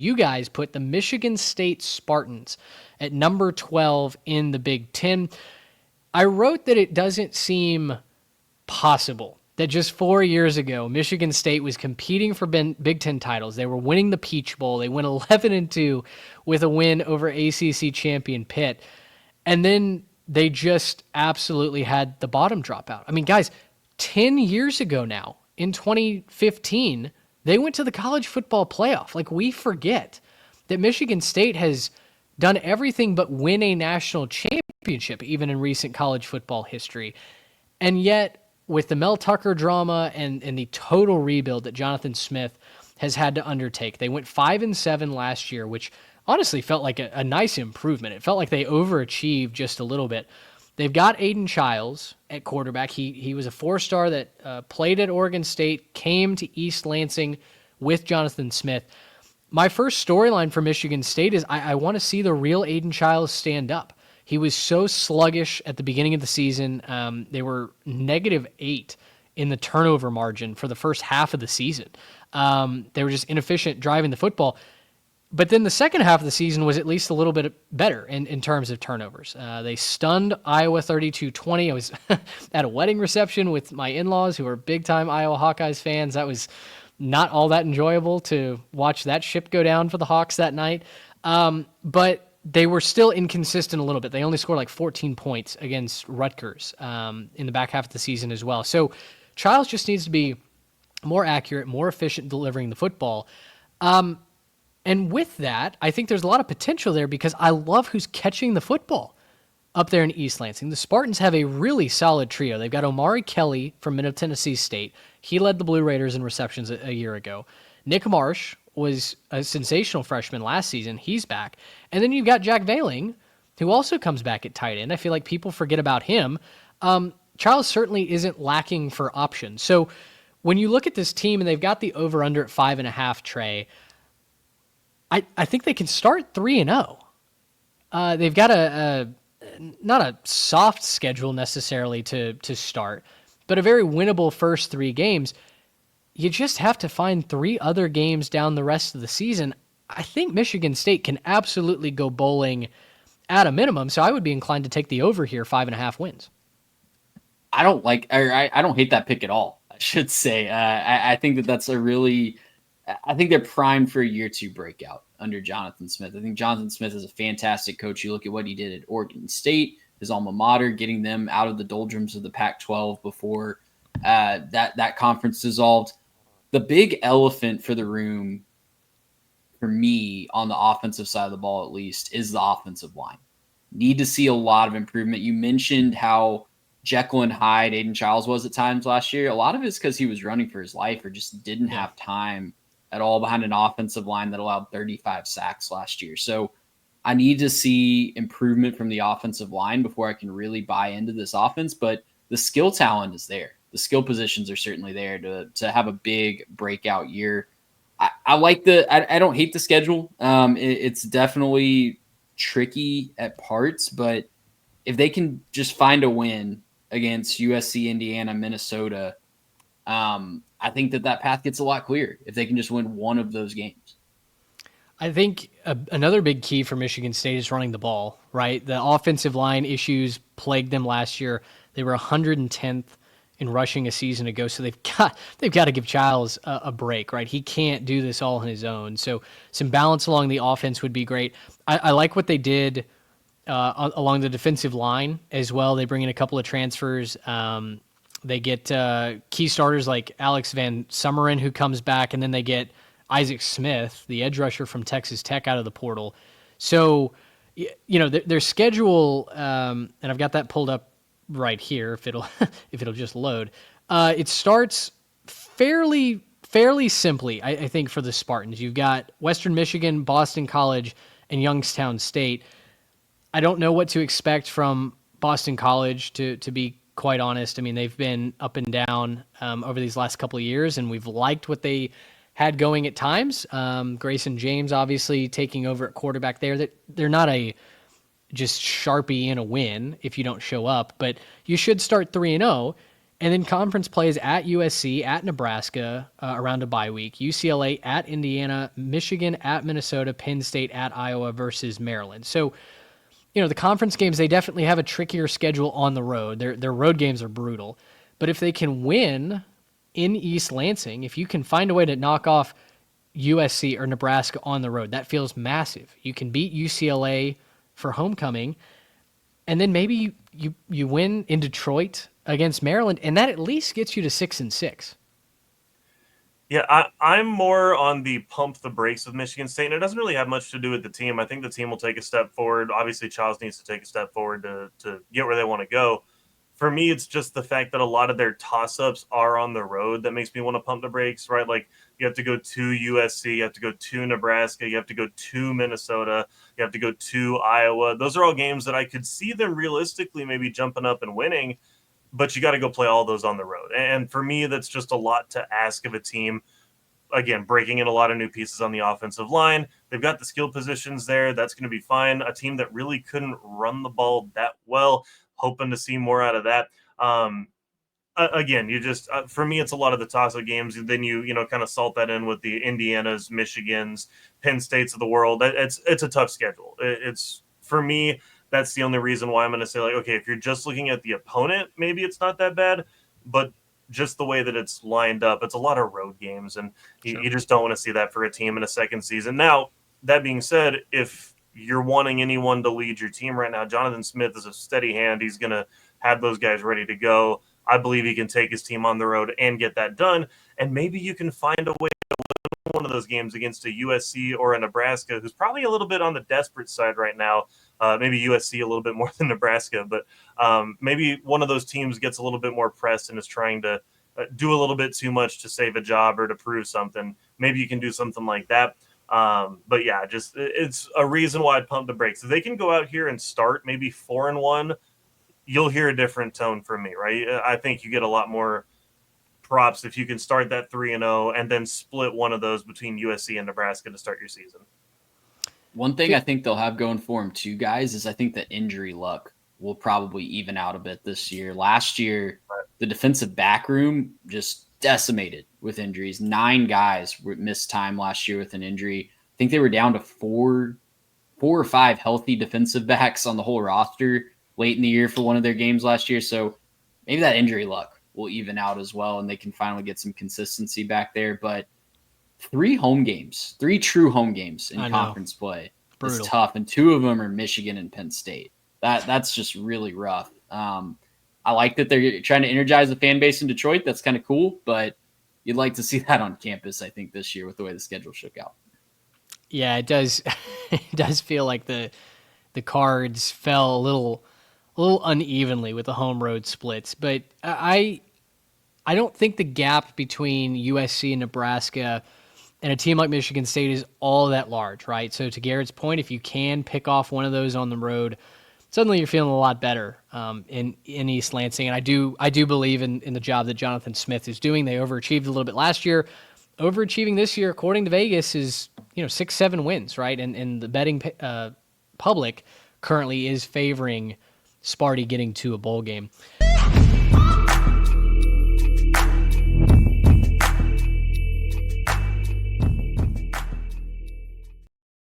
You guys put the Michigan State Spartans at number 12 in the Big Ten. I wrote that it doesn't seem possible that just 4 years ago, Michigan State was competing for Big Ten titles. They were winning the Peach Bowl. They went 11-2 with a win over ACC champion Pitt. And then they just absolutely had the bottom drop out. I mean, guys, 10 years ago now, in 2015, they went to the college football playoff. Like, we forget that Michigan State has done everything but win a national championship, even in recent college football history. And yet, with the Mel Tucker drama and the total rebuild that Jonathan Smith has had to undertake, they went 5-7 last year, which honestly felt like a nice improvement. It felt like they overachieved just a little bit. They've got Aiden Childs at quarterback. He was a 4-star that played at Oregon State, came to East Lansing with Jonathan Smith. My first storyline for Michigan State is I want to see the real Aiden Childs stand up. He was so sluggish at the beginning of the season. They were -8 in the turnover margin for the first half of the season. They were just inefficient driving the football. But then the second half of the season was at least a little bit better in terms of turnovers. They stunned Iowa 32-20. I was at a wedding reception with my in-laws who are big-time Iowa Hawkeyes fans. That was not all that enjoyable to watch that ship go down for the Hawks that night. But they were still inconsistent a little bit. They only scored like 14 points against Rutgers in the back half of the season as well. So Childs just needs to be more accurate, more efficient delivering the football. And with that, I think there's a lot of potential there because I love who's catching the football up there in East Lansing. The Spartans have a really solid trio. They've got Omari Kelly from Middle Tennessee State. He led the Blue Raiders in receptions a year ago. Nick Marsh was a sensational freshman last season. He's back. And then you've got Jack Veiling, who also comes back at tight end. I feel like people forget about him. Charles certainly isn't lacking for options. So when you look at this team and they've got the over-under at 5.5, Trey, I think they can start 3-0. They've got not a soft schedule necessarily to start, but a very winnable first 3 games. You just have to find 3 other games down the rest of the season. I think Michigan State can absolutely go bowling at a minimum, so I would be inclined to take the over here, 5.5 wins. I don't hate that pick at all, I should say. I think that's I think they're primed for a year 2 breakout under Jonathan Smith. I think Jonathan Smith is a fantastic coach. You look at what he did at Oregon State, his alma mater, getting them out of the doldrums of the Pac-12 before that conference dissolved. The big elephant for the room, for me, on the offensive side of the ball at least, is the offensive line. Need to see a lot of improvement. You mentioned how Jekyll and Hyde Aiden Childs was at times last year. A lot of it's because he was running for his life or just didn't have time at all behind an offensive line that allowed 35 sacks last year. So I need to see improvement from the offensive line before I can really buy into this offense, but the skill talent is there. The skill positions are certainly there to have a big breakout year. I don't hate the schedule. It's definitely tricky at parts, but if they can just find a win against USC, Indiana, Minnesota, I think that path gets a lot clearer if they can just win one of those games. I think another big key for Michigan State is running the ball, right? The offensive line issues plagued them last year. They were 110th in rushing a season ago, so they've got to give Childs a break, right? He can't do this all on his own. So some balance along the offense would be great. I like what they did along the defensive line as well. They bring in a couple of transfers. They get key starters like Alex Van Sumeren, who comes back, and then they get Isaac Smith, the edge rusher from Texas Tech, out of the portal. So, their schedule, and I've got that pulled up right here if it'll just load. It starts fairly simply, I think, for the Spartans. You've got Western Michigan, Boston College, and Youngstown State. I don't know what to expect from Boston College, to be quite honest. I mean, they've been up and down over these last couple of years, and we've liked what they had going at times. Grayson James obviously taking over at quarterback there. They're not a just Sharpie in a win if you don't show up, but you should start 3-0. And then conference plays at USC, at Nebraska around a bye week, UCLA at Indiana, Michigan at Minnesota, Penn State at Iowa versus Maryland. So, the conference games, they definitely have a trickier schedule on the road. Their road games are brutal. But if they can win in East Lansing, if you can find a way to knock off USC or Nebraska on the road, that feels massive. You can beat UCLA for homecoming, and then maybe you win in Detroit against Maryland, and that at least gets you to 6-6. Yeah, I'm more on the pump the brakes with Michigan State, and it doesn't really have much to do with the team. I think the team will take a step forward. Obviously, Charles needs to take a step forward to get where they want to go. For me, it's just the fact that a lot of their toss-ups are on the road that makes me want to pump the brakes, right? Like, you have to go to USC, you have to go to Nebraska, you have to go to Minnesota, you have to go to Iowa. Those are all games that I could see them realistically maybe jumping up and winning, but you got to go play all those on the road. And for me, that's just a lot to ask of a team. Again, breaking in a lot of new pieces on the offensive line. They've got the skill positions there. That's going to be fine. A team that really couldn't run the ball that well. Hoping to see more out of that. Again, you just for me, it's a lot of the toss-up games. Then you kind of salt that in with the Indianas, Michigans, Penn States of the world. It's a tough schedule. It's for me. That's the only reason why I'm going to say, like, okay, if you're just looking at the opponent, maybe it's not that bad, but just the way that it's lined up, it's a lot of road games, and Sure. you just don't want to see that for a team in a second season. Now, that being said, if you're wanting anyone to lead your team right now, Jonathan Smith is a steady hand. He's going to have those guys ready to go. I believe he can take his team on the road and get that done, and maybe you can find a way one of those games against a USC or a Nebraska, who's probably a little bit on the desperate side right now. Maybe USC a little bit more than Nebraska, but maybe one of those teams gets a little bit more pressed and is trying to do a little bit too much to save a job or to prove something. Maybe you can do something like that. But yeah, just it's a reason why I'd pump the brakes. If they can go out here and start maybe 4-1, you'll hear a different tone from me, right? I think you get a lot more props if you can start that 3-0 and then split one of those between USC and Nebraska to start your season. One thing I think they'll have going for them too, guys, is I think the injury luck will probably even out a bit this year. Last year, the defensive back room just decimated with injuries. 9 guys missed time last year with an injury. I think they were down to four or five healthy defensive backs on the whole roster late in the year for one of their games last year. So maybe that injury luck will even out as well, and they can finally get some consistency back there. But 3 true home games in conference play is tough, and 2 of them are Michigan and Penn State. That's just really rough. I like that they're trying to energize the fan base in Detroit. That's kind of cool, but you'd like to see that on campus, I think, this year with the way the schedule shook out. Yeah, it does. It does feel like the cards fell a little unevenly with the home road splits, but I don't think the gap between USC and Nebraska and a team like Michigan State is all that large, right? So to Garrett's point, if you can pick off one of those on the road, suddenly you're feeling a lot better in East Lansing. And I do believe in the job that Jonathan Smith is doing. They overachieved a little bit last year. Overachieving this year, according to Vegas, is 6-7 wins, right? And the betting public currently is favoring Sparty getting to a bowl game.